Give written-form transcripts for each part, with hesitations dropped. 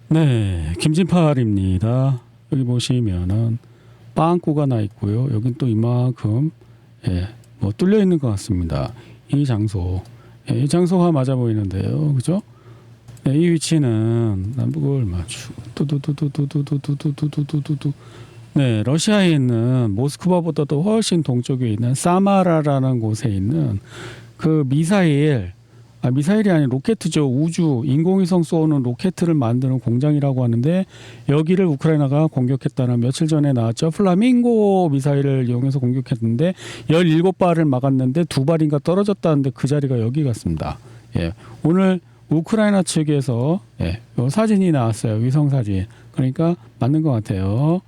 네, 김진팔입니다. 여기 보시면은 빵꾸가 나 있고요. 여긴 또 이만큼 뭐 뚫려 있는 것 같습니다. 이 장소, 이 장소가 맞아 보이는데요, 그죠? 이 위치는 남북을 맞추고 뚜두두두두두두두두두두두. 네, 러시아에 있는 모스크바보다도 훨씬 동쪽에 있는 사마라라는 곳에 있는 그 미사일이 아닌 로켓이죠. 우주 인공위성 쏘는 로켓을 만드는 공장이라고 하는데 여기를 우크라이나가 공격했다는 며칠 전에 나왔죠. 플라밍고 미사일을 이용해서 공격했는데 17발을 막았는데 2발인가 떨어졌다는데 그 자리가 여기 같습니다. 오늘 우크라이나 측에서 요 사진이 나왔어요. 위성 사진. 그러니까 맞는 것 같아요.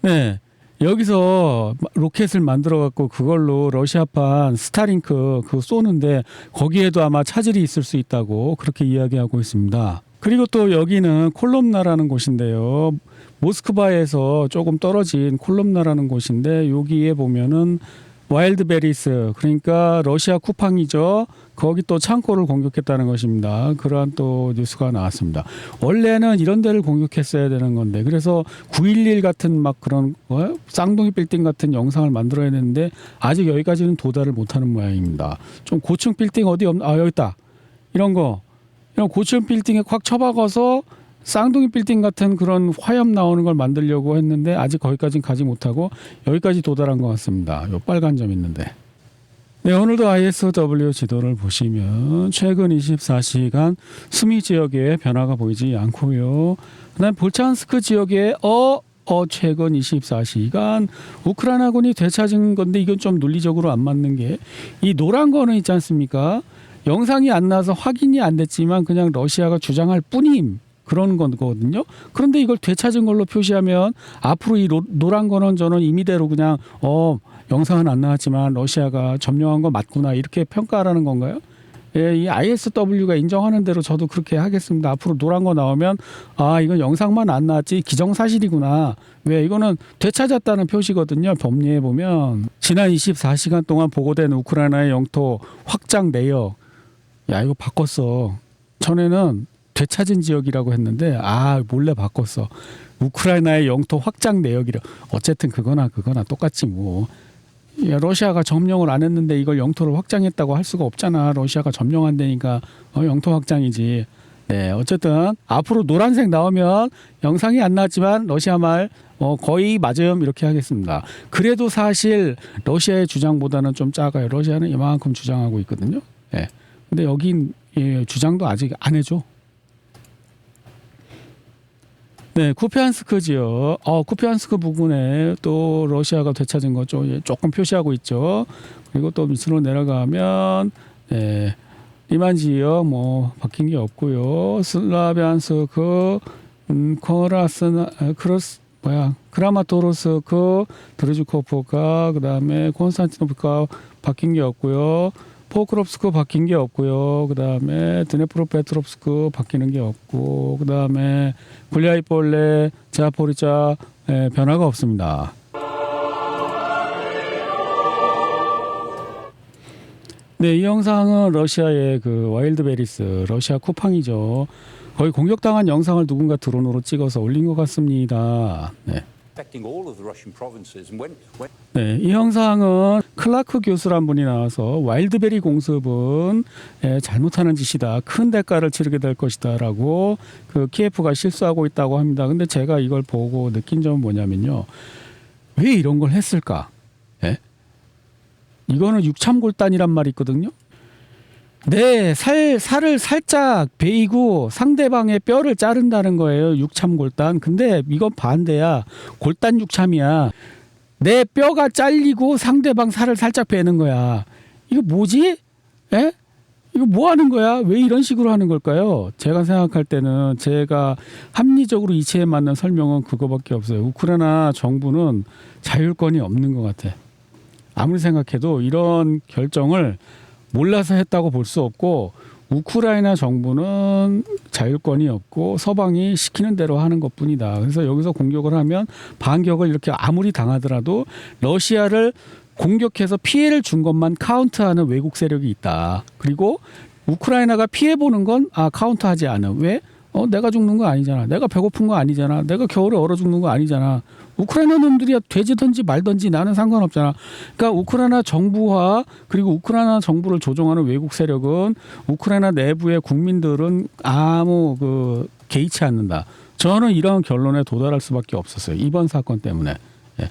네. 여기서 로켓을 만들어 갖고 그걸로 러시아판 스타링크 그거 쏘는데 거기에도 아마 차질이 있을 수 있다고 그렇게 이야기하고 있습니다. 그리고 또 여기는 콜롬나라는 곳인데요. 모스크바에서 조금 떨어진 콜롬나라는 곳인데 여기에 보면은 와일드베리스 그러니까 러시아 쿠팡이죠. 거기 또 창고를 공격했다는 것입니다. 그러한 또 뉴스가 나왔습니다. 원래는 이런 데를 공격했어야 되는 건데 그래서 9.11 같은 막 그런 쌍둥이 빌딩 같은 영상을 만들어야 되는데 아직 여기까지는 도달을 못하는 모양입니다. 좀 고층 빌딩 어디 없나? 아 여기 있다. 이런 고층 빌딩에 콱 쳐박아서 쌍둥이 빌딩 같은 그런 화염 나오는 걸 만들려고 했는데 아직 거기까지는 가지 못하고 여기까지 도달한 것 같습니다. 요 빨간 점 있는데. 네, 오늘도 ISW 지도를 보시면 최근 24시간 수미 지역에 변화가 보이지 않고요. 그다음 볼찬스크 지역에 최근 24시간 우크라이나군이 되찾은 건데 이건 좀 논리적으로 안 맞는 게 이 노란 거는 있지 않습니까? 영상이 안 나서 확인이 안 됐지만 그냥 러시아가 주장할 뿐임. 그런 거거든요. 그런데 이걸 되찾은 걸로 표시하면 앞으로 이 노란 거는 저는 임의대로 그냥 영상은 안 나왔지만 러시아가 점령한 거 맞구나 이렇게 평가하라는 건가요? 이 ISW가 인정하는 대로 저도 그렇게 하겠습니다. 앞으로 노란 거 나오면 이건 영상만 안 나왔지 기정사실이구나. 왜 이거는 되찾았다는 표시거든요. 법리에 보면 지난 24시간 동안 보고된 우크라이나의 영토 확장 내역. 야 이거 바꿨어. 전에는 되찾은 지역이라고 했는데 몰래 바꿨어. 우크라이나의 영토 확장 내역이래. 어쨌든 그거나 똑같지 뭐. 야, 러시아가 점령을 안 했는데 이걸 영토를 확장했다고 할 수가 없잖아. 러시아가 점령한다니까 영토 확장이지. 네, 어쨌든 앞으로 노란색 나오면 영상이 안 나왔지만 러시아 말 거의 맞음 이렇게 하겠습니다. 그래도 사실 러시아의 주장보다는 좀 작아요. 러시아는 이만큼 주장하고 있거든요. 네. 근데 여긴 주장도 아직 안 해줘. 네, 쿠피안스크 지역, 쿠피안스크 부근에 또 러시아가 되찾은 거 조금 표시하고 있죠. 그리고 또 밑으로 내려가면, 리만 지역 뭐 바뀐 게 없고요. 슬라비안스크, 크라마토르스크, 드르주코프가, 그다음에 콘스탄티노프가 바뀐 게 없고요. 포크롭스크 바뀐 게 없고요. 그다음에 드네프로페트롭스크 바뀌는 게 없고 그다음에 굴리아이폴레, 자포리자 변화가 없습니다. 네, 이 영상은 러시아의 그 와일드베리스, 러시아 쿠팡이죠. 거의 공격당한 영상을 누군가 드론으로 찍어서 올린 것 같습니다. 네. 네, 이 영상은 클라크 교수란 분이 나와서 와일드베리 공습은 잘못하는 짓이다. 큰 대가를 치르게 될 것이다. 라고 그 키예프가 실수하고 있다고 합니다. 근데 제가 이걸 보고 느낀 점은 뭐냐면요. 왜 이런 걸 했을까? 이거는 육참골단이란 말이 있거든요. 네, 살을 살짝 베이고 상대방의 뼈를 자른다는 거예요. 육참골단. 근데 이건 반대야. 골단 육참이야. 내 뼈가 잘리고 상대방 살을 살짝 베는 거야. 이거 뭐지? 이거 뭐 하는 거야? 왜 이런 식으로 하는 걸까요? 제가 생각할 때는 제가 합리적으로 이치에 맞는 설명은 그거밖에 없어요. 우크라이나 정부는 자율권이 없는 것 같아. 아무리 생각해도 이런 결정을 몰라서 했다고 볼 수 없고 우크라이나 정부는 자율권이 없고 서방이 시키는 대로 하는 것뿐이다. 그래서 여기서 공격을 하면 반격을 이렇게 아무리 당하더라도 러시아를 공격해서 피해를 준 것만 카운트하는 외국 세력이 있다. 그리고 우크라이나가 피해보는 건 카운트하지 않아. 왜? 내가 죽는 거 아니잖아. 내가 배고픈 거 아니잖아. 내가 겨울에 얼어 죽는 거 아니잖아. 우크라이나 놈들이 돼지든지 말든지 나는 상관없잖아. 그러니까 우크라이나 정부와 그리고 우크라이나 정부를 조종하는 외국 세력은 우크라이나 내부의 국민들은 아무 개의치 않는다. 저는 이런 결론에 도달할 수밖에 없었어요. 이번 사건 때문에. 예.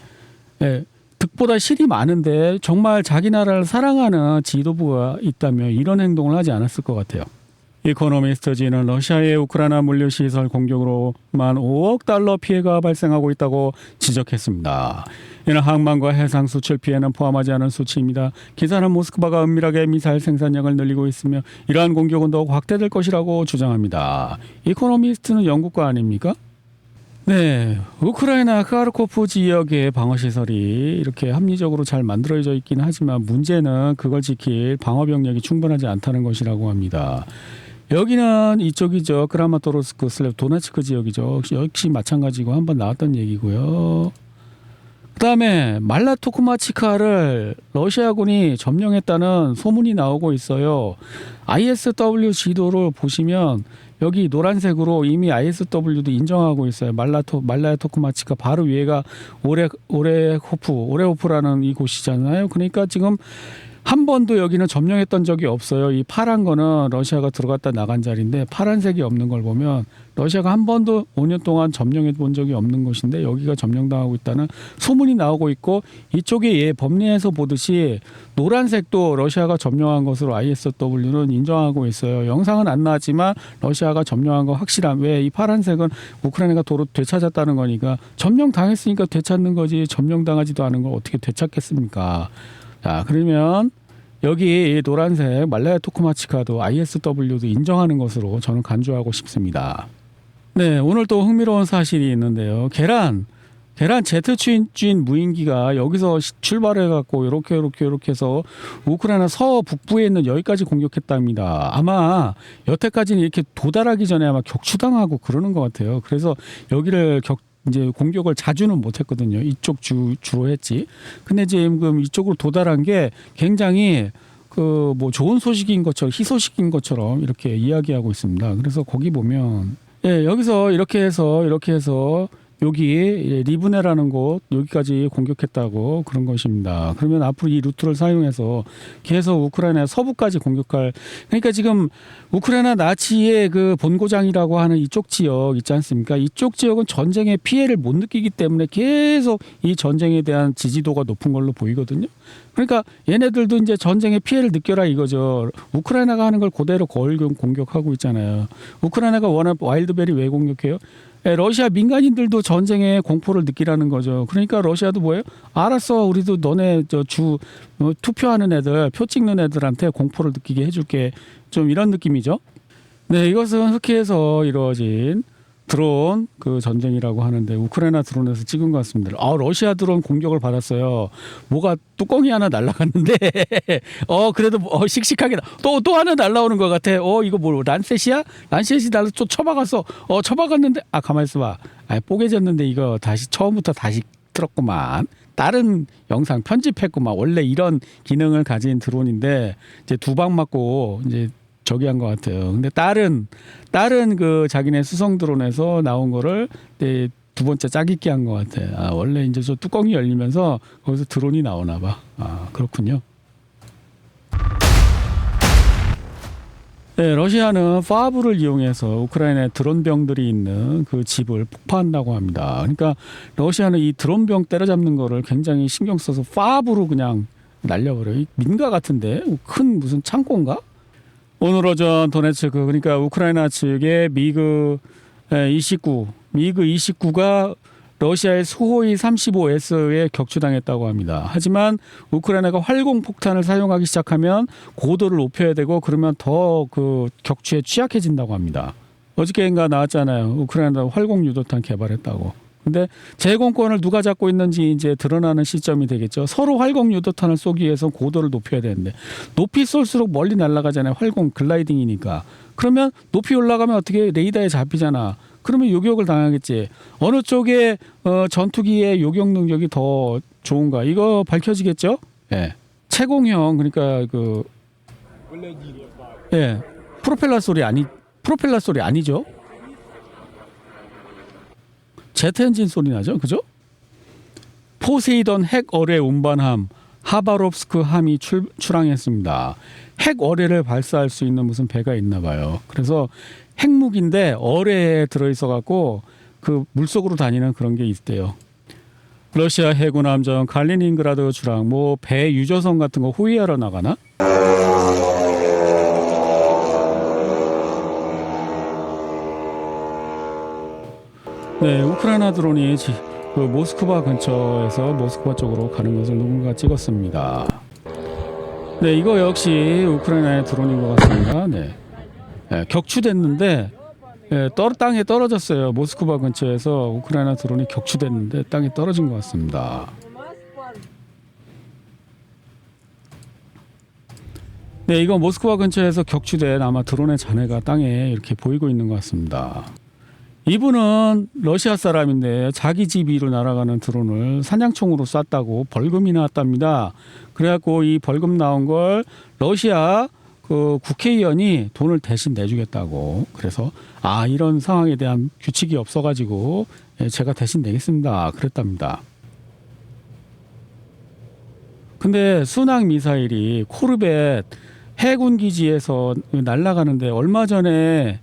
예. 득보다 실이 많은데 정말 자기 나라를 사랑하는 지도부가 있다면 이런 행동을 하지 않았을 것 같아요. 이코노미스트지는 러시아의 우크라이나 물류시설 공격으로만 5억 달러 피해가 발생하고 있다고 지적했습니다. 이는 항만과 해상 수출 피해는 포함하지 않은 수치입니다. 기사는 모스크바가 은밀하게 미사일 생산량을 늘리고 있으며 이러한 공격은 더욱 확대될 것이라고 주장합니다. 이코노미스트는 영국과 아닙니까? 네, 우크라이나 카르코프 지역의 방어시설이 이렇게 합리적으로 잘 만들어져 있긴 하지만 문제는 그걸 지킬 방어병력이 충분하지 않다는 것이라고 합니다. 여기는 이쪽이죠. 크라마토르스크 슬랩 도네츠크 지역이죠. 역시 마찬가지고 한번 나왔던 얘기고요. 그다음에 말라토크마치카를 러시아군이 점령했다는 소문이 나오고 있어요. ISW 지도를 보시면 여기 노란색으로 이미 ISW도 인정하고 있어요. 말라토크마치카 바로 위에가 오레호프라는 이 곳이잖아요. 그러니까 지금 한 번도 여기는 점령했던 적이 없어요. 이 파란 거는 러시아가 들어갔다 나간 자리인데 파란색이 없는 걸 보면 러시아가 한 번도 5년 동안 점령해 본 적이 없는 곳인데 여기가 점령당하고 있다는 소문이 나오고 있고 이쪽에 법리에서 보듯이 노란색도 러시아가 점령한 것으로 ISW는 인정하고 있어요. 영상은 안 나왔지만 러시아가 점령한 거 확실한 왜 이 파란색은 우크라이나가 도로 되찾았다는 거니까 점령당했으니까 되찾는 거지 점령당하지도 않은 걸 어떻게 되찾겠습니까? 자, 그러면 여기 노란색 말라토크마치카도 ISW도 인정하는 것으로 저는 간주하고 싶습니다. 네, 오늘 또 흥미로운 사실이 있는데요. 계란 제트 무인기가 여기서 출발해 갖고 이렇게 해서 우크라이나 서북부에 있는 여기까지 공격했답니다. 아마 여태까지는 이렇게 도달하기 전에 아마 격추당하고 그러는 것 같아요. 그래서 여기를 이제 공격을 자주는 못했거든요. 이쪽 주로 했지. 근데 지금 이쪽으로 도달한 게 굉장히 좋은 소식인 것처럼 희소식인 것처럼 이렇게 이야기하고 있습니다. 그래서 거기 보면 여기서 이렇게 해서 여기 리브네라는 곳 여기까지 공격했다고 그런 것입니다. 그러면 앞으로 이 루트를 사용해서 계속 우크라이나 서부까지 공격할 그러니까 지금 우크라이나 나치의 본고장이라고 하는 이쪽 지역 있지 않습니까? 이쪽 지역은 전쟁의 피해를 못 느끼기 때문에 계속 이 전쟁에 대한 지지도가 높은 걸로 보이거든요. 그러니까 얘네들도 이제 전쟁의 피해를 느껴라 이거죠. 우크라이나가 하는 걸 그대로 거의 공격하고 있잖아요. 우크라이나가 워낙 와일드벨이 왜 공격해요? 러시아 민간인들도 전쟁의 공포를 느끼라는 거죠. 그러니까 러시아도 뭐예요? 알았어, 우리도 너네 투표하는 애들, 표 찍는 애들한테 공포를 느끼게 해줄게. 좀 이런 느낌이죠. 네, 이것은 흑해에서 이루어진 드론 전쟁이라고 하는데 우크라이나 드론에서 찍은 것 같습니다. 러시아 드론 공격을 받았어요. 뭐가 뚜껑이 하나 날아갔는데 그래도 씩씩하게 또 하나 날아오는 것 같아. 이거 란셋이야? 란셋이 나를 또 쳐박았어. 쳐박았는데 가만히 있어봐. 뽀개졌는데 이거 처음부터 다시 틀었구만. 다른 영상 편집했구만. 원래 이런 기능을 가진 드론인데 이제 2방 맞고 이제 저기 한 것 같아요. 근데 다른 자기네 수성 드론에서 나온 거를 두 번째 짜깁기 한 것 같아. 원래 이제 저 뚜껑이 열리면서 거기서 드론이 나오나 봐. 그렇군요. 네, 러시아는 파브를 이용해서 우크라이나에 드론병들이 있는 그 집을 폭파한다고 합니다. 그러니까 러시아는 이 드론병 때려잡는 거를 굉장히 신경 써서 파브로 그냥 날려버려요. 민가 같은데 큰 무슨 창고인가? 오늘 오전 도네츠크 그러니까 우크라이나 측의 미그 29가 러시아의 수호이 35S에 격추당했다고 합니다. 하지만 우크라이나가 활공폭탄을 사용하기 시작하면 고도를 높여야 되고 그러면 더 격추에 취약해진다고 합니다. 어저께인가 나왔잖아요. 우크라이나가 활공유도탄 개발했다고. 근데 제공권을 누가 잡고 있는지 이제 드러나는 시점이 되겠죠. 서로 활공 유도탄을 쏘기 위해서 고도를 높여야 되는데 높이 쏠수록 멀리 날아가잖아요. 활공 글라이딩이니까. 그러면 높이 올라가면 어떻게 레이더에 잡히잖아. 그러면 요격을 당하겠지. 어느 쪽에 전투기의 요격 능력이 더 좋은가? 이거 밝혀지겠죠? 예. 채공형 그러니까 프로펠러 소리 아니죠? 제트 엔진 소리 나죠, 그죠? 포세이돈 핵 어뢰 운반함 하바롭스크 함이 출항했습니다. 핵 어뢰를 발사할 수 있는 무슨 배가 있나 봐요. 그래서 핵무기인데 어뢰에 들어있어 갖고 그 물속으로 다니는 그런 게 있대요. 러시아 해군 함정 칼리닝그라드 출항, 뭐 배 유조선 같은 거 호위하러 나가나? 네, 우크라이나 드론이 그 모스크바 근처에서 모스크바 쪽으로 가는 것을 누군가 찍었습니다. 네, 이거 역시 우크라이나의 드론인 것 같습니다. 네, 네 격추됐는데 땅에 떨어졌어요. 모스크바 근처에서 우크라이나 드론이 격추됐는데 땅에 떨어진 것 같습니다. 네, 이거 모스크바 근처에서 격추된 아마 드론의 잔해가 땅에 이렇게 보이고 있는 것 같습니다. 이분은 러시아 사람인데 자기 집 위로 날아가는 드론을 사냥총으로 쐈다고 벌금이 나왔답니다. 그래갖고 이 벌금 나온 걸 러시아 그 국회의원이 돈을 대신 내주겠다고. 그래서 이런 상황에 대한 규칙이 없어가지고 제가 대신 내겠습니다. 그랬답니다. 근데 순항 미사일이 코르벳 해군 기지에서 날아가는데 얼마 전에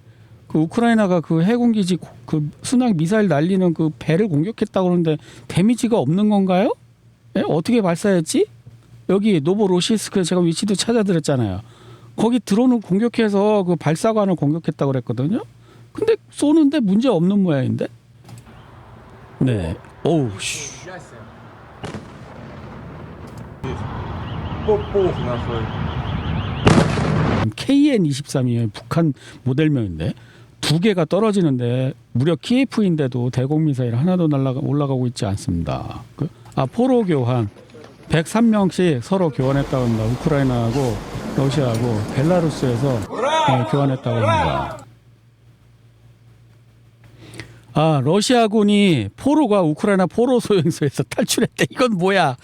그 우크라이나가 그 해군 기지 그 순항 미사일 날리는 그 배를 공격했다고 그러는데 데미지가 없는 건가요? 어떻게 발사했지? 여기 노보로시스크 제가 위치도 찾아드렸잖아요. 거기 드론을 공격해서 그 발사관을 공격했다고 그랬거든요. 근데 쏘는데 문제 없는 모양인데? 네. 오우 씨. KN-23이에요. 북한 모델명인데 두 개가 떨어지는데 무려 키예프인데도 대공 미사일 하나도 올라가고 있지 않습니다. 포로 교환 103명씩 서로 교환했다고 합니다. 우크라이나하고 러시아하고 벨라루스에서 교환했다고 합니다. 러시아군이 포로가 우크라이나 포로 소행소에서 탈출했대. 이건 뭐야?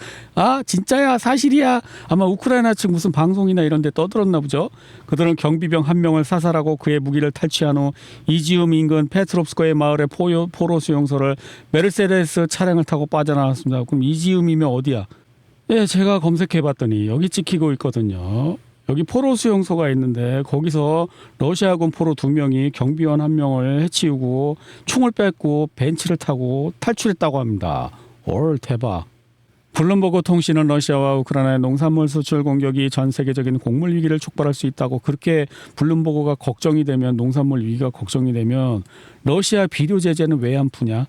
진짜야? 사실이야? 아마 우크라이나 측 무슨 방송이나 이런 데 떠들었나 보죠. 그들은 경비병 한 명을 사살하고 그의 무기를 탈취한 후 이지움 인근 페트롭스코의 마을의 포로 수용소를 메르세데스 차량을 타고 빠져나왔습니다. 그럼 이지움이면 어디야? 예, 제가 검색해봤더니 여기 찍히고 있거든요. 여기 포로 수용소가 있는데 거기서 러시아군 포로 2명이 경비원 1명을 해치우고 총을 뺏고 벤치를 타고 탈출했다고 합니다. 대박. 블룸버그 통신은 러시아와 우크라이나의 농산물 수출 공격이 전 세계적인 곡물 위기를 촉발할 수 있다고, 그렇게 블룸버그가 걱정이 되면, 농산물 위기가 걱정이 되면 러시아 비료 제재는 왜 안 푸냐?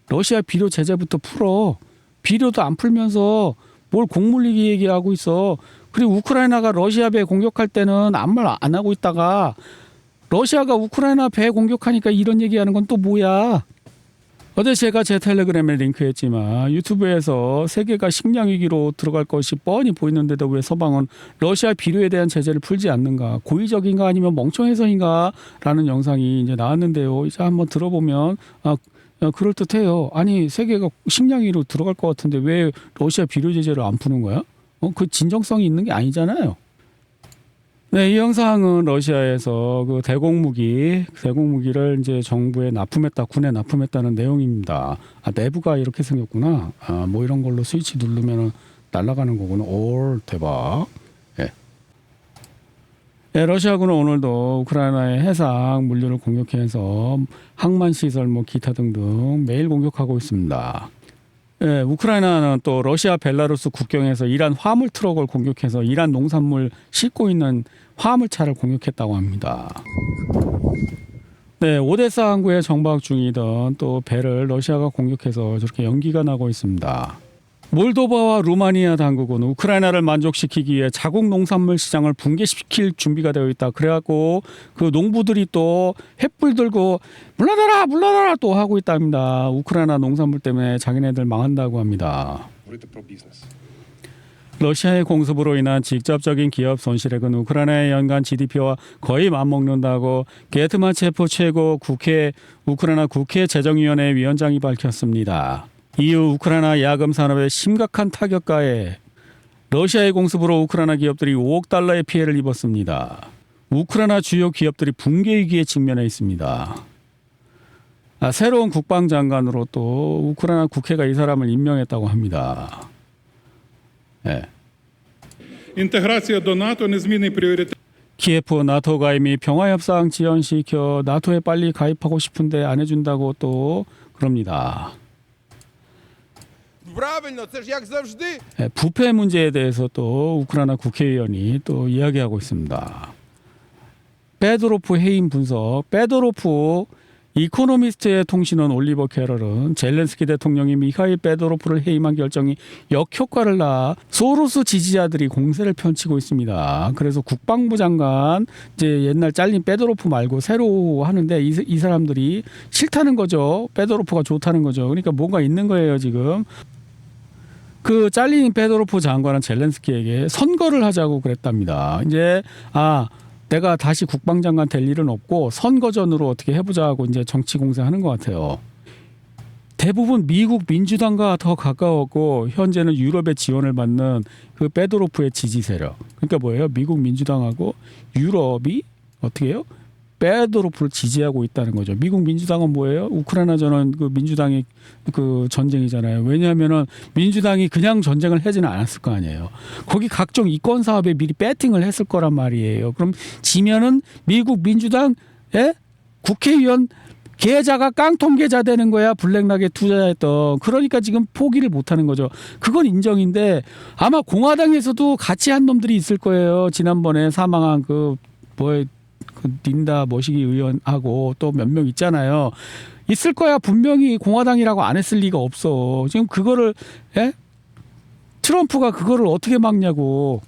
러시아 비료 제재부터 풀어. 비료도 안 풀면서 뭘 곡물 위기 얘기하고 있어. 그리고 우크라이나가 러시아 배 공격할 때는 아무 말 안 하고 있다가 러시아가 우크라이나 배 공격하니까 이런 얘기하는 건 또 뭐야? 어제 제가 제 텔레그램에 링크했지만 유튜브에서 세계가 식량 위기로 들어갈 것이 뻔히 보이는데도 왜 서방은 러시아 비료에 대한 제재를 풀지 않는가? 고의적인가 아니면 멍청해서인가? 라는 영상이 이제 나왔는데요. 이제 한번 들어보면 그럴듯해요. 아니, 세계가 식량 위기로 들어갈 것 같은데 왜 러시아 비료 제재를 안 푸는 거야? 그 진정성이 있는 게 아니잖아요. 네, 이 영상은 러시아에서 그 대공무기를 이제 정부에 납품했다, 군에 납품했다는 내용입니다. 내부가 이렇게 생겼구나. 뭐 이런 걸로 스위치 누르면 날아가는 거구나. 대박. 네, 러시아군은 오늘도 우크라이나의 해상 물류를 공격해서 항만 시설, 뭐 기타 등등 매일 공격하고 있습니다. 네, 우크라이나는 또 러시아 벨라루스 국경에서 이란 화물 트럭을 공격해서 이란 농산물 싣고 있는 화물차를 공격했다고 합니다. 네, 오데사 항구에 정박 중이던 또 배를 러시아가 공격해서 저렇게 연기가 나고 있습니다. 몰도바와 루마니아 당국은 우크라이나를 만족시키기 위해 자국 농산물 시장을 붕괴시킬 준비가 되어 있다. 그래갖고 그 농부들이 또 횃불 들고 물러나라 또 하고 있답니다. 우크라이나 농산물 때문에 자기네들 망한다고 합니다. 러시아의 공습으로 인한 직접적인 기업 손실액은 우크라이나의 연간 GDP와 거의 맞먹는다고 게트마체프 최고 우크라이나 국회 재정위원회 위원장이 밝혔습니다. 이후 우크라이나 야금 산업에 심각한 타격가에 러시아의 공습으로 우크라이나 기업들이 5억 달러의 피해를 입었습니다. 우크라이나 주요 기업들이 붕괴 위기에 직면해 있습니다. 새로운 국방장관으로 또 우크라이나 국회가 이 사람을 임명했다고 합니다. 네. Інтеграція до НАТО незмінний пріоритет. 키예프 나토 가입 및 평화협상 지연시켜 나토에 빨리 가입하고 싶은데 안 해준다고 또 그럽니다. Правильно, це ж як завжди. 네, 부패 문제에 대해서 또 우크라이나 국회의원이 또 이야기하고 있습니다. 베도로프 해임 분석. 베도로프 이코노미스트의 통신원 올리버 캐럴은 젤렌스키 대통령이 미하일 베도로프를 해임한 결정이 역효과를 낳아 소로스 지지자들이 공세를 펼치고 있습니다. 그래서 국방부 장관 이제 옛날 잘린 베도로프 말고 새로 하는데 이 사람들이 싫다는 거죠. 베도로프가 좋다는 거죠. 그러니까 뭔가 있는 거예요 지금. 그 잘린 베도로프 장관은 젤렌스키에게 선거를 하자고 그랬답니다. 이제 내가 다시 국방장관 될 일은 없고 선거전으로 어떻게 해보자 고 이제 정치 공세하는 것 같아요. 대부분 미국 민주당과 더 가까웠고 현재는 유럽의 지원을 받는 그 베도로프의 지지 세력. 그러니까 뭐예요? 미국 민주당하고 유럽이 어떻게 해요? 베도로프를 지지하고 있다는 거죠. 미국 민주당은 뭐예요? 우크라이나전은 그 민주당이 그 전쟁이잖아요. 왜냐하면은 민주당이 그냥 전쟁을 하지는 않았을 거 아니에요. 거기 각종 이권 사업에 미리 배팅을 했을 거란 말이에요. 그럼 지면은 미국 민주당의 국회의원 계좌가 깡통 계좌 되는 거야. 블랙락에 투자했던. 그러니까 지금 포기를 못하는 거죠. 그건 인정인데 아마 공화당에서도 같이 한 놈들이 있을 거예요. 지난번에 사망한 그 닌다 머시기 의원하고 또 몇 명 있잖아요. 있을 거야. 분명히 공화당이라고 안 했을 리가 없어. 지금 그거를 트럼프가 그거를 어떻게 막냐고.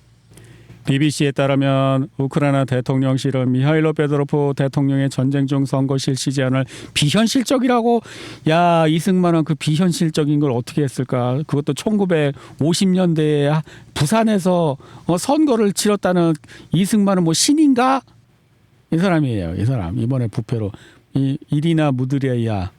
BBC에 따르면 우크라이나 대통령실은 미하일로 베도로프 대통령의 전쟁 중 선거 실시 제안을 비현실적이라고. 야, 이승만은 그 비현실적인 걸 어떻게 했을까. 그것도 1950년대에 부산에서 선거를 치렀다는 이승만은 뭐 신인가? 이 사람이에요. 이 사람 이번에 부패로 이 이리나 무드리아야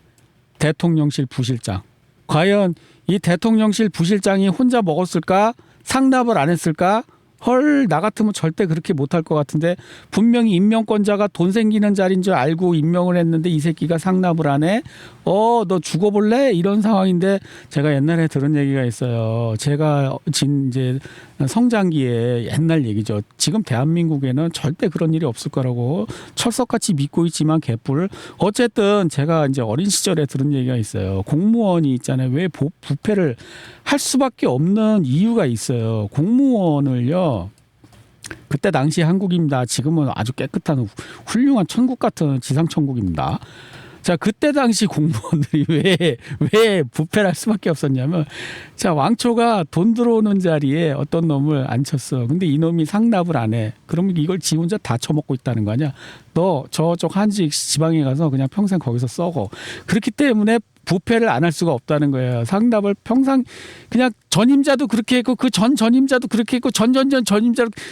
대통령실 부실장. 과연 이 대통령실 부실장이 혼자 먹었을까? 상납을 안 했을까? 헐, 나 같으면 절대 그렇게 못할 것 같은데 분명히 임명권자가 돈 생기는 자리인 줄 알고 임명을 했는데 이 새끼가 상납을 안 해? 너 죽어볼래? 이런 상황인데 제가 옛날에 들은 얘기가 있어요. 제가 이제 성장기에 옛날 얘기죠. 지금 대한민국에는 절대 그런 일이 없을 거라고 철석같이 믿고 있지만 개뿔. 어쨌든 제가 이제 어린 시절에 들은 얘기가 있어요. 공무원이 있잖아요. 왜 부패를 할 수밖에 없는 이유가 있어요. 공무원을요. 그때 당시 한국입니다. 지금은 아주 깨끗한 훌륭한 천국 같은 지상 천국입니다. 자, 그때 당시 공무원들이 왜 부패를 할 수밖에 없었냐면, 자, 왕초가 돈 들어오는 자리에 어떤 놈을 앉혔어. 근데 이 놈이 상납을 안 해. 그러면 이걸 지 혼자 다 처먹고 있다는 거 아니야? 너 저쪽 한직 지방에 가서 그냥 평생 거기서 썩어. 그렇기 때문에 부패를 안 할 수가 없다는 거예요. 상납을 평생 그냥 전임자도 그렇게 했고 그 전임자도 그렇게 했고 전임자도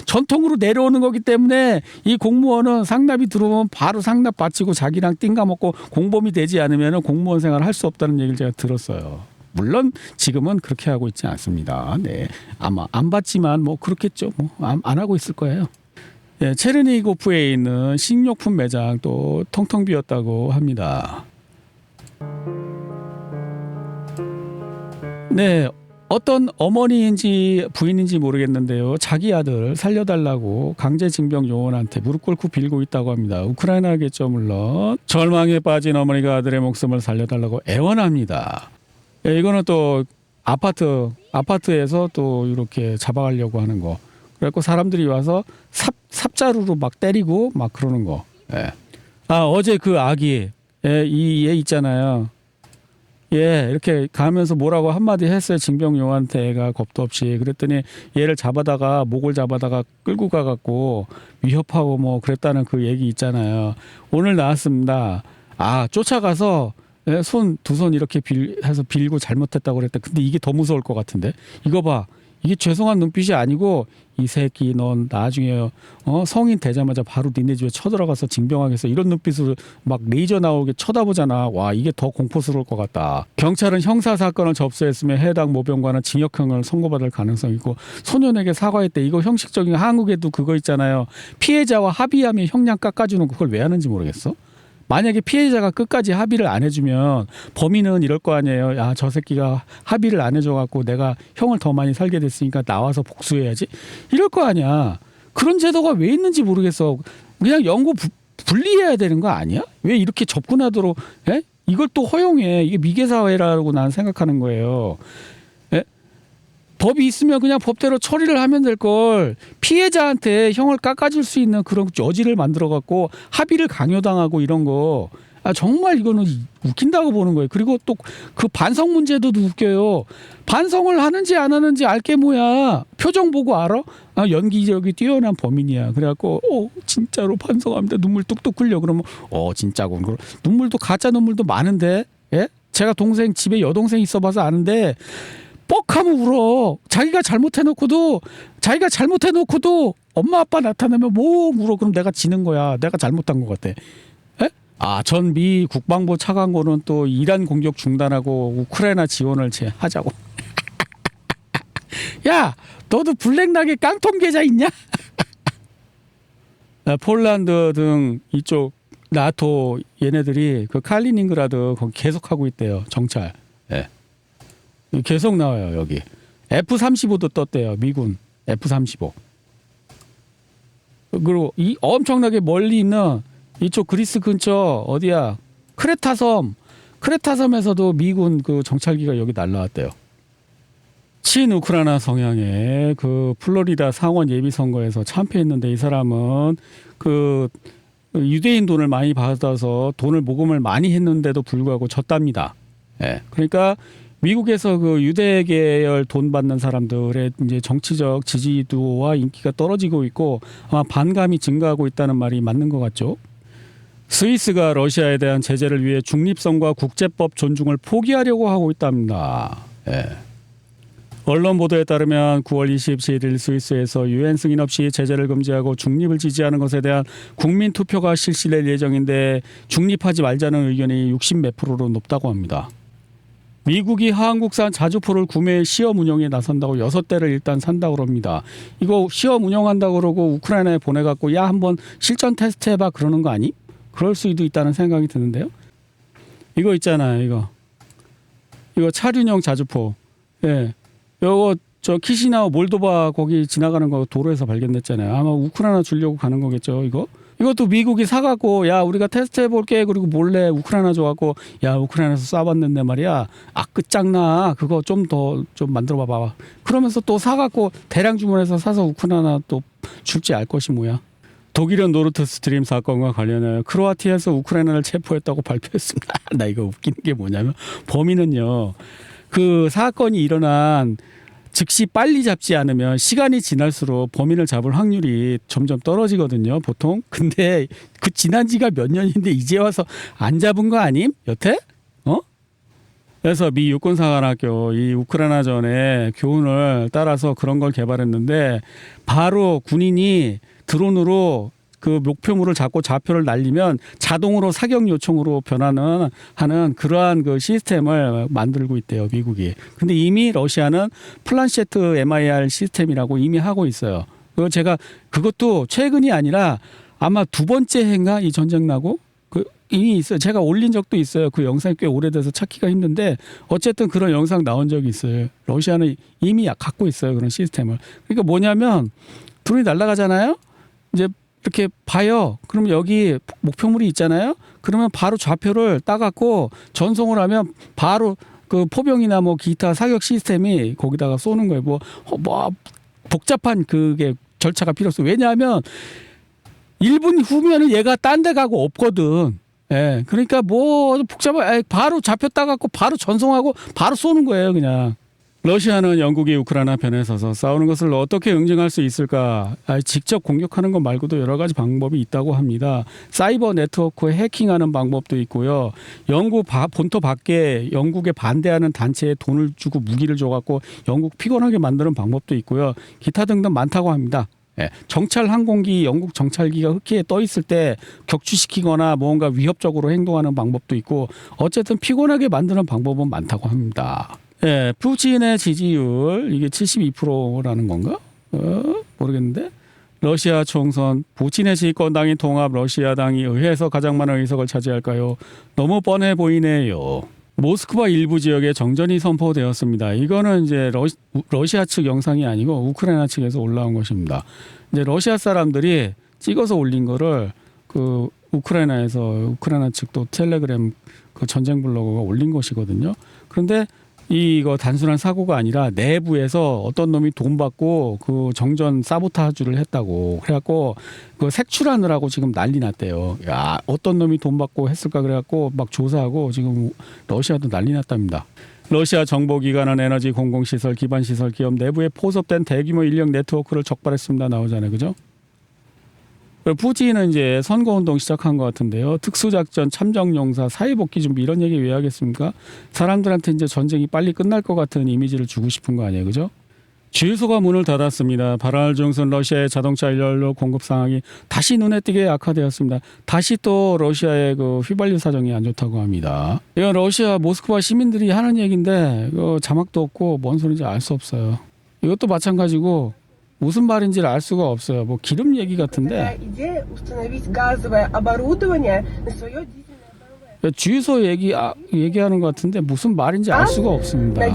전통으로 내려오는 거기 때문에 이 공무원은 상납이 들어오면 바로 상납 바치고 자기랑 띵가 먹고 공범이 되지 않으면 공무원 생활을 할 수 없다는 얘기를 제가 들었어요. 물론 지금은 그렇게 하고 있지 않습니다. 네, 아마 안 받지만 뭐 그렇겠죠. 뭐 안 하고 있을 거예요. 예, 체르니고프에 있는 식료품 매장 또 텅텅 비었다고 합니다. 네, 어떤 어머니인지 부인인지 모르겠는데요. 자기 아들 살려달라고 강제징병 요원한테 무릎 꿇고 빌고 있다고 합니다. 우크라이나겠죠 물론. 절망에 빠진 어머니가 아들의 목숨을 살려달라고 애원합니다. 예, 이거는 또 아파트에서 또 이렇게 잡아가려고 하는 거. 그래갖고 사람들이 와서 삽자루로 막 때리고 막 그러는 거. 예. 어제 그 아기 이 얘 있잖아요. 예, 이렇게 가면서 뭐라고 한마디 했어요. 징병요원한테 애가 겁도 없이. 그랬더니 얘를 목을 잡아다가 끌고 가갖고 위협하고 뭐 그랬다는 그 얘기 있잖아요. 오늘 나왔습니다. 쫓아가서 두 손 이렇게 해서 빌고 잘못했다고 그랬다. 근데 이게 더 무서울 것 같은데. 이거 봐. 이게 죄송한 눈빛이 아니고 이 새끼 넌 나중에 성인 되자마자 바로 니네 집에 쳐들어가서 징병하겠어 이런 눈빛으로 막 레이저 나오게 쳐다보잖아. 와, 이게 더 공포스러울 것 같다. 경찰은 형사 사건을 접수했으며 해당 모병관은 징역형을 선고받을 가능성이 있고 소년에게 사과했대. 이거 형식적인 한국에도 그거 있잖아요. 피해자와 합의하면 형량 깎아주는 그걸 왜 하는지 모르겠어. 만약에 피해자가 끝까지 합의를 안 해주면 범인은 이럴 거 아니에요. 야, 저 새끼가 합의를 안 해줘갖고 내가 형을 더 많이 살게 됐으니까 나와서 복수해야지. 이럴 거 아니야. 그런 제도가 왜 있는지 모르겠어. 그냥 영구 분리해야 되는 거 아니야? 왜 이렇게 접근하도록 예? 이걸 또 허용해. 이게 미개사회라고 나는 생각하는 거예요. 예? 법이 있으면 그냥 법대로 처리를 하면 될 걸 피해자한테 형을 깎아줄 수 있는 그런 여지를 만들어 갖고 합의를 강요당하고 이런 거 정말 이거는 웃긴다고 보는 거예요. 그리고 또 그 반성 문제도 웃겨요. 반성을 하는지 안 하는지 알게 뭐야. 표정 보고 알아? 연기력이 뛰어난 범인이야. 그래갖고 진짜로 반성합니다. 눈물 뚝뚝 흘려. 그러면 진짜고. 눈물도 가짜 눈물도 많은데 예? 제가 동생 집에 여동생 있어봐서 아는데 뻑하면 울어. 자기가 잘못해놓고도 엄마 아빠 나타나면 뭐 울어. 그럼 내가 지는 거야. 내가 잘못한 것 같아. 전 미 국방부 차관고는 또 이란 공격 중단하고 우크라이나 지원을 하자고. 야, 너도 블랙락에 깡통 계좌 있냐? 폴란드 등 이쪽 나토 얘네들이 그 칼리닝그라드 거기 계속 하고 있대요. 정찰. 예. 계속 나와요 여기. F-35도 떴대요. 미군 F-35. 그리고 이 엄청나게 멀리 있는 이쪽 그리스 근처 어디야? 크레타섬에서도 미군 그 정찰기가 여기 날라왔대요. 친우크라이나 성향의 그 플로리다 상원 예비 선거에서 참패했는데 이 사람은 그 유대인 돈을 많이 받아서 돈을 모금을 많이 했는데도 불구하고 졌답니다. 예. 그러니까 미국에서 그 유대 계열 돈 받는 사람들의 이제 정치적 지지도와 인기가 떨어지고 있고 아마 반감이 증가하고 있다는 말이 맞는 것 같죠. 스위스가 러시아에 대한 제재를 위해 중립성과 국제법 존중을 포기하려고 하고 있답니다. 예. 언론 보도에 따르면 9월 27일 스위스에서 유엔 승인 없이 제재를 금지하고 중립을 지지하는 것에 대한 국민 투표가 실시될 예정인데 중립하지 말자는 의견이 60몇 %로 높다고 합니다. 미국이 한국산 자주포를 구매해 시험 운영에 나선다고 6대를 일단 산다고 합니다. 이거 시험 운영한다고 그러고 우크라이나에 보내갖고 야 한번 실전 테스트 해봐 그러는 거 아니? 그럴 수도 있다는 생각이 드는데요. 이거 있잖아요. 이거 차륜형 자주포. 예. 요거 저 키시나우 몰도바 거기 지나가는 거 도로에서 발견됐잖아요. 아마 우크라이나 주려고 가는 거겠죠. 이것도 미국이 사갖고 야 우리가 테스트 해볼게 그리고 몰래 우크라이나 줘갖고 야 우크라이나에서 쏴봤는데 말이야 끝장나 그거 좀 더 좀 만들어 봐봐 그러면서 또 사갖고 대량 주문해서 사서 우크라이나 또 줄지 알 것이 뭐야. 독일은 노르트 스트림 사건과 관련하여 크로아티아에서 우크라이나를 체포했다고 발표했습니다. 나 이거 웃기는 게 뭐냐면 범인은요 그 사건이 일어난 즉시 빨리 잡지 않으면 시간이 지날수록 범인을 잡을 확률이 점점 떨어지거든요, 보통. 근데 그 지난 지가 몇 년인데 이제 와서 안 잡은 거 아님? 여태? 그래서 미 육군사관학교 이 우크라이나전의 교훈을 따라서 그런 걸 개발했는데 바로 군인이 드론으로 그 목표물을 잡고 좌표를 날리면 자동으로 사격 요청으로 변하는 하는 그러한 그 시스템을 만들고 있대요, 미국이. 근데 이미 러시아는 플란셰트 MIR 시스템이라고 이미 하고 있어요. 제가 그것도 최근이 아니라 아마 두 번째 해인가 이 전쟁 나고 이미 있어요. 제가 올린 적도 있어요. 그 영상이 꽤 오래돼서 찾기가 힘든데 어쨌든 그런 영상 나온 적이 있어요. 러시아는 이미 갖고 있어요. 그런 시스템을. 그러니까 뭐냐면 드론이 날아가잖아요. 이제 이렇게 봐요. 그러면 여기 목표물이 있잖아요. 그러면 바로 좌표를 따갖고 전송을 하면 바로 그 포병이나 뭐 기타 사격 시스템이 거기다가 쏘는 거예요. 뭐 복잡한 그게 절차가 필요 없어요. 왜냐하면 1분 후면은 얘가 딴 데 가고 없거든. 예. 그러니까 뭐 복잡한 바로 좌표 따갖고 바로 전송하고 바로 쏘는 거예요, 그냥. 러시아는 영국이 우크라이나 편에 서서 싸우는 것을 어떻게 응징할 수 있을까? 직접 공격하는 것 말고도 여러 가지 방법이 있다고 합니다. 사이버 네트워크에 해킹하는 방법도 있고요. 영국 본토 밖에 영국에 반대하는 단체에 돈을 주고 무기를 줘갖고 영국 피곤하게 만드는 방법도 있고요. 기타 등등 많다고 합니다. 정찰 항공기, 영국 정찰기가 흑해에 떠 있을 때 격추시키거나 뭔가 위협적으로 행동하는 방법도 있고 어쨌든 피곤하게 만드는 방법은 많다고 합니다. 푸틴의 지지율 이게 72%라는 건가? 모르겠는데 러시아 총선 부친의 집권당인 통합 러시아당이 의회에서 가장 많은 의석을 차지할까요? 너무 뻔해 보이네요. 모스크바 일부 지역에 정전이 선포되었습니다. 이거는 이제 러시아 측 영상이 아니고 우크라이나 측에서 올라온 것입니다. 이제 러시아 사람들이 찍어서 올린 거를 그 우크라이나 측도 텔레그램 그 전쟁 블로거가 올린 것이거든요. 그런데 이거 단순한 사고가 아니라 내부에서 어떤 놈이 돈 받고 그 정전 사보타주를 했다고 그래갖고 그 색출하느라고 지금 난리 났대요. 야, 어떤 놈이 돈 받고 했을까 그래갖고 막 조사하고 지금 러시아도 난리 났답니다. 러시아 정보기관은 에너지 공공시설 기반시설 기업 내부에 포섭된 대규모 인력 네트워크를 적발했습니다. 나오잖아요. 그죠? 푸틴은 이제 선거운동 시작한 것 같은데요. 특수작전, 참정용사, 사회복귀 준비 이런 얘기 왜 하겠습니까? 사람들한테 이제 전쟁이 빨리 끝날 것 같은 이미지를 주고 싶은 거 아니에요. 그죠? 주유소가 문을 닫았습니다. 발할 중순 러시아의 자동차 연료 공급 상황이 다시 눈에 띄게 악화되었습니다. 다시 또 러시아의 그 휘발유 사정이 안 좋다고 합니다. 이건 러시아 모스크바 시민들이 하는 얘기인데 이거 자막도 없고 뭔 소리인지 알 수 없어요. 이것도 마찬가지고 무슨 말인지를 알 수가 없어요. 뭐 기름 얘기 같은데. 주유소 얘기하는 것 같은데 무슨 말인지 알 수가 없습니다.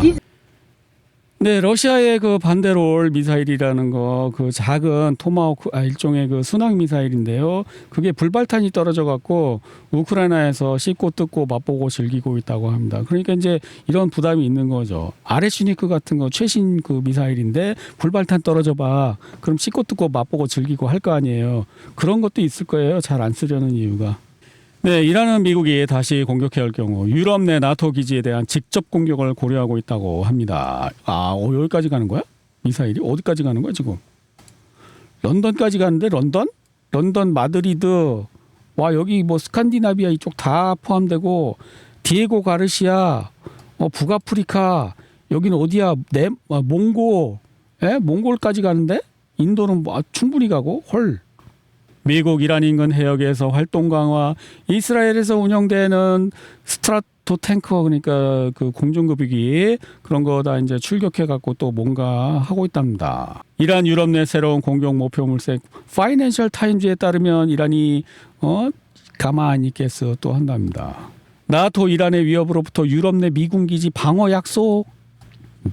네, 러시아의 그 반대롤 미사일이라는 거, 그 작은 토마호크, 일종의 그 순항 미사일인데요. 그게 불발탄이 떨어져 갖고 우크라이나에서 씹고 뜯고 맛보고 즐기고 있다고 합니다. 그러니까 이제 이런 부담이 있는 거죠. 아레슈니크 같은 거 최신 그 미사일인데 불발탄 떨어져 봐. 그럼 씹고 뜯고 맛보고 즐기고 할 거 아니에요. 그런 것도 있을 거예요. 잘 안 쓰려는 이유가. 네, 이라는 미국이 다시 공격해야 할 경우 유럽 내 나토 기지에 대한 직접 공격을 고려하고 있다고 합니다. 여기까지 가는 거야? 미사일이? 어디까지 가는 거야 지금? 런던까지 가는데 런던 마드리드, 와 여기 뭐 스칸디나비아 이쪽 다 포함되고 디에고 가르시아, 북아프리카, 여기는 어디야? 몽골까지 가는데 인도는 뭐 충분히 가고 헐. 미국 이란 인근 해역에서 활동 강화, 이스라엘에서 운영되는 스트라토 탱커 그러니까 그 공중급유기 그런 거 다 이제 출격해 갖고 또 뭔가 하고 있답니다. 이란 유럽 내 새로운 공격 목표 물색 파이낸셜 타임즈에 따르면 이란이 가만히 있겠어 또 한답니다. 나토 이란의 위협으로부터 유럽 내 미군 기지 방어 약속.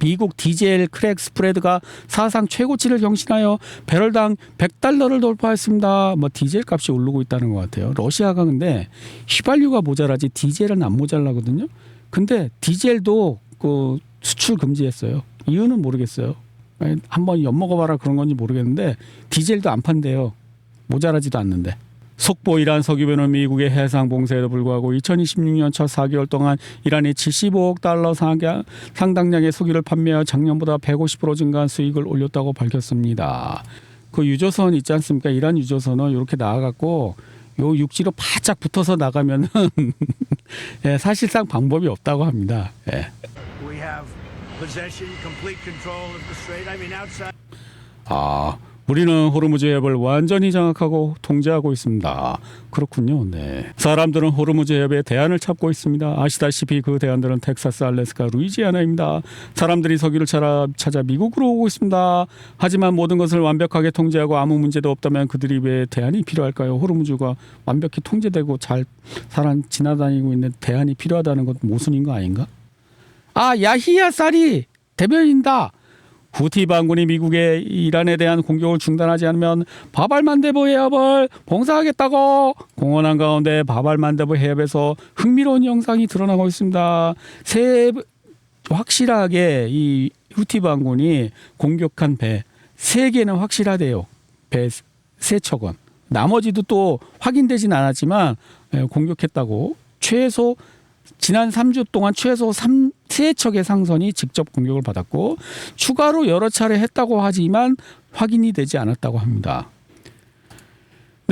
미국 디젤 크랙 스프레드가 사상 최고치를 경신하여 배럴당 $100를 돌파했습니다. 뭐 디젤 값이 오르고 있다는 것 같아요. 러시아가 근데 휘발유가 모자라지 디젤은 안 모자라거든요. 근데 디젤도 그 수출 금지했어요. 이유는 모르겠어요. 한번 엿먹어봐라 그런 건지 모르겠는데 디젤도 안 판대요. 모자라지도 않는데. 속보 이란 석유변은 미국의 해상 봉쇄에도 불구하고 2026년 첫 4개월 동안 이란이 $75억 상당량의 석유를 판매하여 작년보다 150% 증가한 수익을 올렸다고 밝혔습니다. 그 유조선 있지 않습니까? 이란 유조선은 이렇게 나와갖고 요 육지로 바짝 붙어서 나가면은 예, 사실상 방법이 없다고 합니다. 예. 우리는 호르무즈 해협을 완전히 장악하고 통제하고 있습니다. 그렇군요. 네. 사람들은 호르무즈 해협에 대안을 찾고 있습니다. 아시다시피 그 대안들은 텍사스, 알래스카, 루이지아나입니다. 사람들이 석유를 찾아 미국으로 오고 있습니다. 하지만 모든 것을 완벽하게 통제하고 아무 문제도 없다면 그들이 왜 대안이 필요할까요? 호르무즈가 완벽히 통제되고 잘 지나다니고 있는 대안이 필요하다는 것 모순인 거 아닌가? 야히야 사리 대변인다. 후티 반군이 미국의 이란에 대한 공격을 중단하지 않으면 바발만데부 해협을 봉쇄하겠다고 공언한 가운데 바발만데부 해협에서 흥미로운 영상이 드러나고 있습니다. 확실하게 이 후티 반군이 공격한 배 3개는 확실하대요. 배 3척은. 나머지도 또 확인되진 않았지만 공격했다고. 지난 3주 동안 최소 3척의 상선이 직접 공격을 받았고 추가로 여러 차례 했다고 하지만 확인이 되지 않았다고 합니다.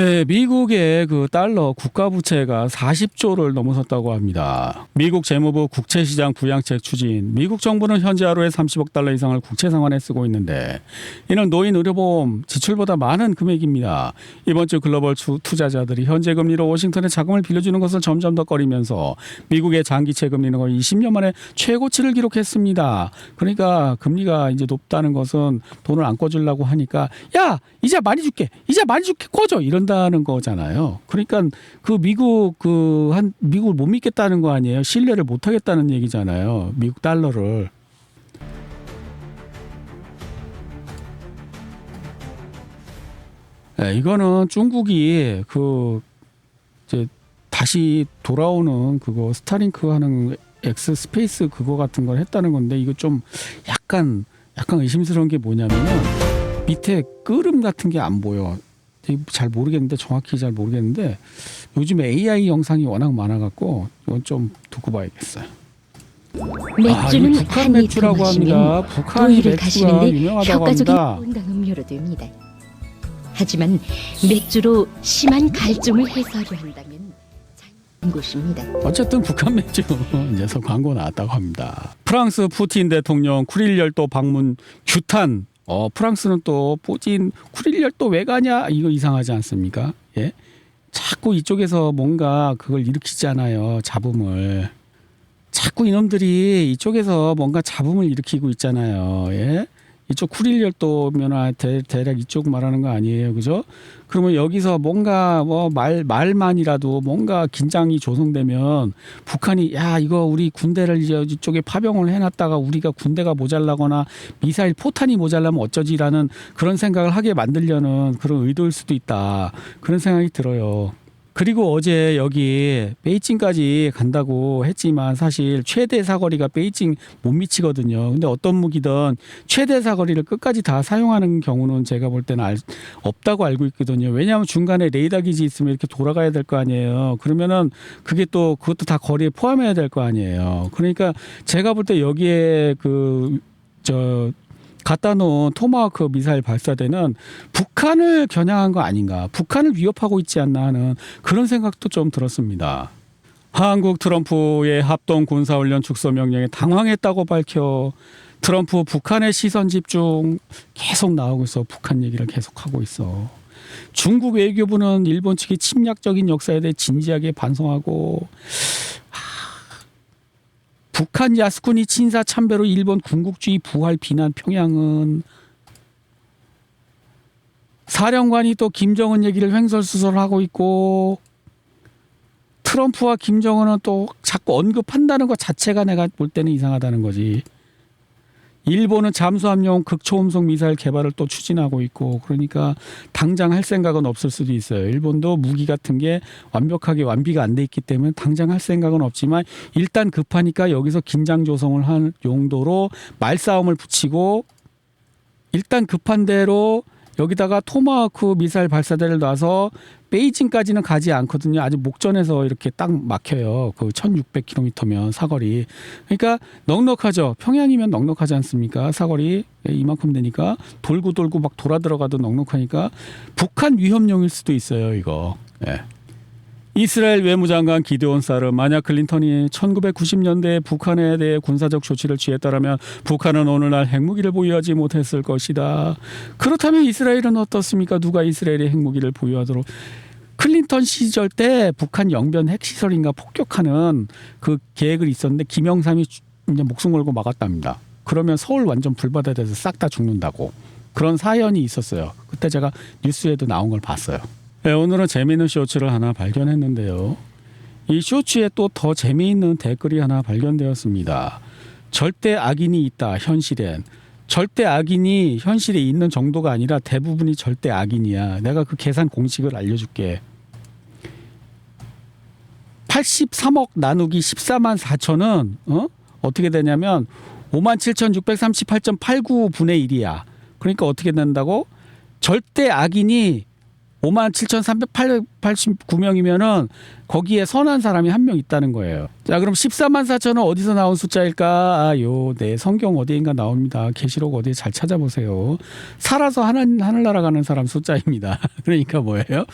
네, 미국의 그 달러 국가 부채가 40조를 넘어섰다고 합니다. 미국 재무부 국채시장 부양책 추진. 미국 정부는 현재 하루에 30억 달러 이상을 국채 상환에 쓰고 있는데 이는 노인 의료보험 지출보다 많은 금액입니다. 이번 주 글로벌 투자자들이 현재 금리로 워싱턴에 자금을 빌려주는 것을 점점 더 꺼리면서 미국의 장기채 금리는 거의 20년 만에 최고치를 기록했습니다. 그러니까 금리가 이제 높다는 것은 돈을 안 꿔주려고 하니까 야 이자 많이 줄게 꺼줘 이런다는 거잖아요. 그러니까 그 미국을 못 믿겠다는 거 아니에요. 신뢰를 못 하겠다는 얘기잖아요. 미국 달러를. 네, 이거는 중국이 이제 다시 돌아오는 그거 스타링크 하는 엑스 스페이스 그거 같은 걸 했다는 건데 이거 좀 약간 의심스러운 게 뭐냐면은 밑에 끄름 같은 게 안 보여. 정확히 잘 모르겠는데 요즘에 AI 영상이 워낙 많아갖고 이건 좀 두고 봐야겠어요. 맥주는 북한 한 리터 맥주라고 합니다. 마시면 북한이 도의를 맥주가 가시는데 유명하다고 효과적인 합니다. 건강 음료로 됩니다. 하지만 맥주로 심한 갈증을 해소하려 한다면 잘못된 곳입니다. 어쨌든 북한 맥주 이제서 광고 나왔다고 합니다. 프랑스 푸틴 대통령 쿠릴 열도 방문 규탄. 프랑스는 또 푸틴 쿠릴 열도 왜 가냐 이거 이상하지 않습니까? 예, 자꾸 이쪽에서 뭔가 그걸 일으키잖아요. 잡음을. 자꾸 이놈들이 이쪽에서 뭔가 잡음을 일으키고 있잖아요. 예? 이쪽 쿠릴 열도면 대략 이쪽 말하는 거 아니에요, 그죠? 그러면 여기서 뭔가 말만이라도 뭔가 긴장이 조성되면 북한이 야 이거 우리 군대를 이쪽에 파병을 해놨다가 우리가 군대가 모자라거나 미사일 포탄이 모자라면 어쩌지라는 그런 생각을 하게 만들려는 그런 의도일 수도 있다. 그런 생각이 들어요. 그리고 어제 여기 베이징까지 간다고 했지만 사실 최대 사거리가 베이징 못 미치거든요. 근데 어떤 무기든 최대 사거리를 끝까지 다 사용하는 경우는 제가 볼 때는 없다고 알고 있거든요. 왜냐하면 중간에 레이더 기지 있으면 이렇게 돌아가야 될 거 아니에요. 그러면은 그것도 다 거리에 포함해야 될 거 아니에요. 그러니까 제가 볼 때 여기에 갖다 놓은 토마호크 미사일 발사대는 북한을 겨냥한 거 아닌가, 북한을 위협하고 있지 않나 하는 그런 생각도 좀 들었습니다. 한국 트럼프의 합동 군사훈련 축소 명령에 당황했다고 밝혀 트럼프 북한의 시선 집중 계속 나오고 있어. 북한 얘기를 계속하고 있어. 중국 외교부는 일본 측의 침략적인 역사에 대해 진지하게 반성하고 북한 야스쿠니 친사 참배로 일본 군국주의 부활 비난 평양은 사령관이 또 김정은 얘기를 횡설수설하고 있고 트럼프와 김정은은 또 자꾸 언급한다는 것 자체가 내가 볼 때는 이상하다는 거지. 일본은 잠수함용 극초음속 미사일 개발을 또 추진하고 있고 그러니까 당장 할 생각은 없을 수도 있어요. 일본도 무기 같은 게 완벽하게 완비가 안 돼 있기 때문에 당장 할 생각은 없지만 일단 급하니까 여기서 긴장 조성을 한 용도로 말싸움을 붙이고 일단 급한 대로 여기다가 토마호크 미사일 발사대를 놔서 베이징까지는 가지 않거든요. 아직 목전에서 이렇게 딱 막혀요. 그 1600km면 사거리. 그러니까 넉넉하죠. 평양이면 넉넉하지 않습니까? 사거리 이만큼 되니까 돌고 막 돌아 들어가도 넉넉하니까 북한 위협용일 수도 있어요. 이거. 예. 이스라엘 외무장관 기드온 사르 만약 클린턴이 1990년대에 북한에 대해 군사적 조치를 취했다면 북한은 오늘날 핵무기를 보유하지 못했을 것이다. 그렇다면 이스라엘은 어떻습니까? 누가 이스라엘의 핵무기를 보유하도록 클린턴 시절 때 북한 영변 핵시설인가 폭격하는 그 계획을 있었는데 김영삼이 이제 목숨 걸고 막았답니다. 그러면 서울 완전 불바다 돼서 싹 다 죽는다고 그런 사연이 있었어요. 그때 제가 뉴스에도 나온 걸 봤어요. 네, 오늘은 재미있는 쇼츠를 하나 발견했는데요. 이 쇼츠에 또 더 재미있는 댓글이 하나 발견되었습니다. 절대 악인이 있다 현실엔. 절대 악인이 현실에 있는 정도가 아니라 대부분이 절대 악인이야. 내가 그 계산 공식을 알려줄게. 83억 나누기 14만 4천은 어떻게 되냐면 57,638.89분의 1이야. 그러니까 어떻게 된다고? 절대 악인이 57,389명이면은 거기에 선한 사람이 한 명 있다는 거예요. 자, 그럼 14만 4천은 어디서 나온 숫자일까? 네, 성경 어디인가 나옵니다. 계시록 어디에 잘 찾아보세요. 살아서 하늘나라 가는 사람 숫자입니다. 그러니까 뭐예요?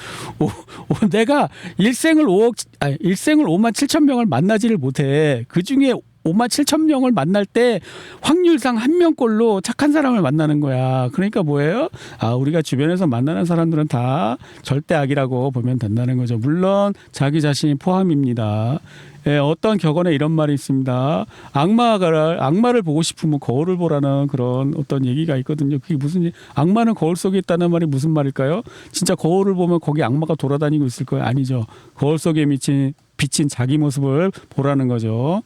내가 일생을 5만 7천 명을 만나지를 못해. 그 중에 5만 7천 명을 만날 때 확률상 한 명꼴로 착한 사람을 만나는 거야. 그러니까 뭐예요? 우리가 주변에서 만나는 사람들은 다 절대 악이라고 보면 된다는 거죠. 물론 자기 자신이 포함입니다. 예, 어떤 격언에 이런 말이 있습니다. 악마를 보고 싶으면 거울을 보라는 그런 어떤 얘기가 있거든요. 그게 악마는 거울 속에 있다는 말이 무슨 말일까요? 진짜 거울을 보면 거기 악마가 돌아다니고 있을 거예요? 아니죠. 거울 속에 비친 자기 모습을 보라는 거죠.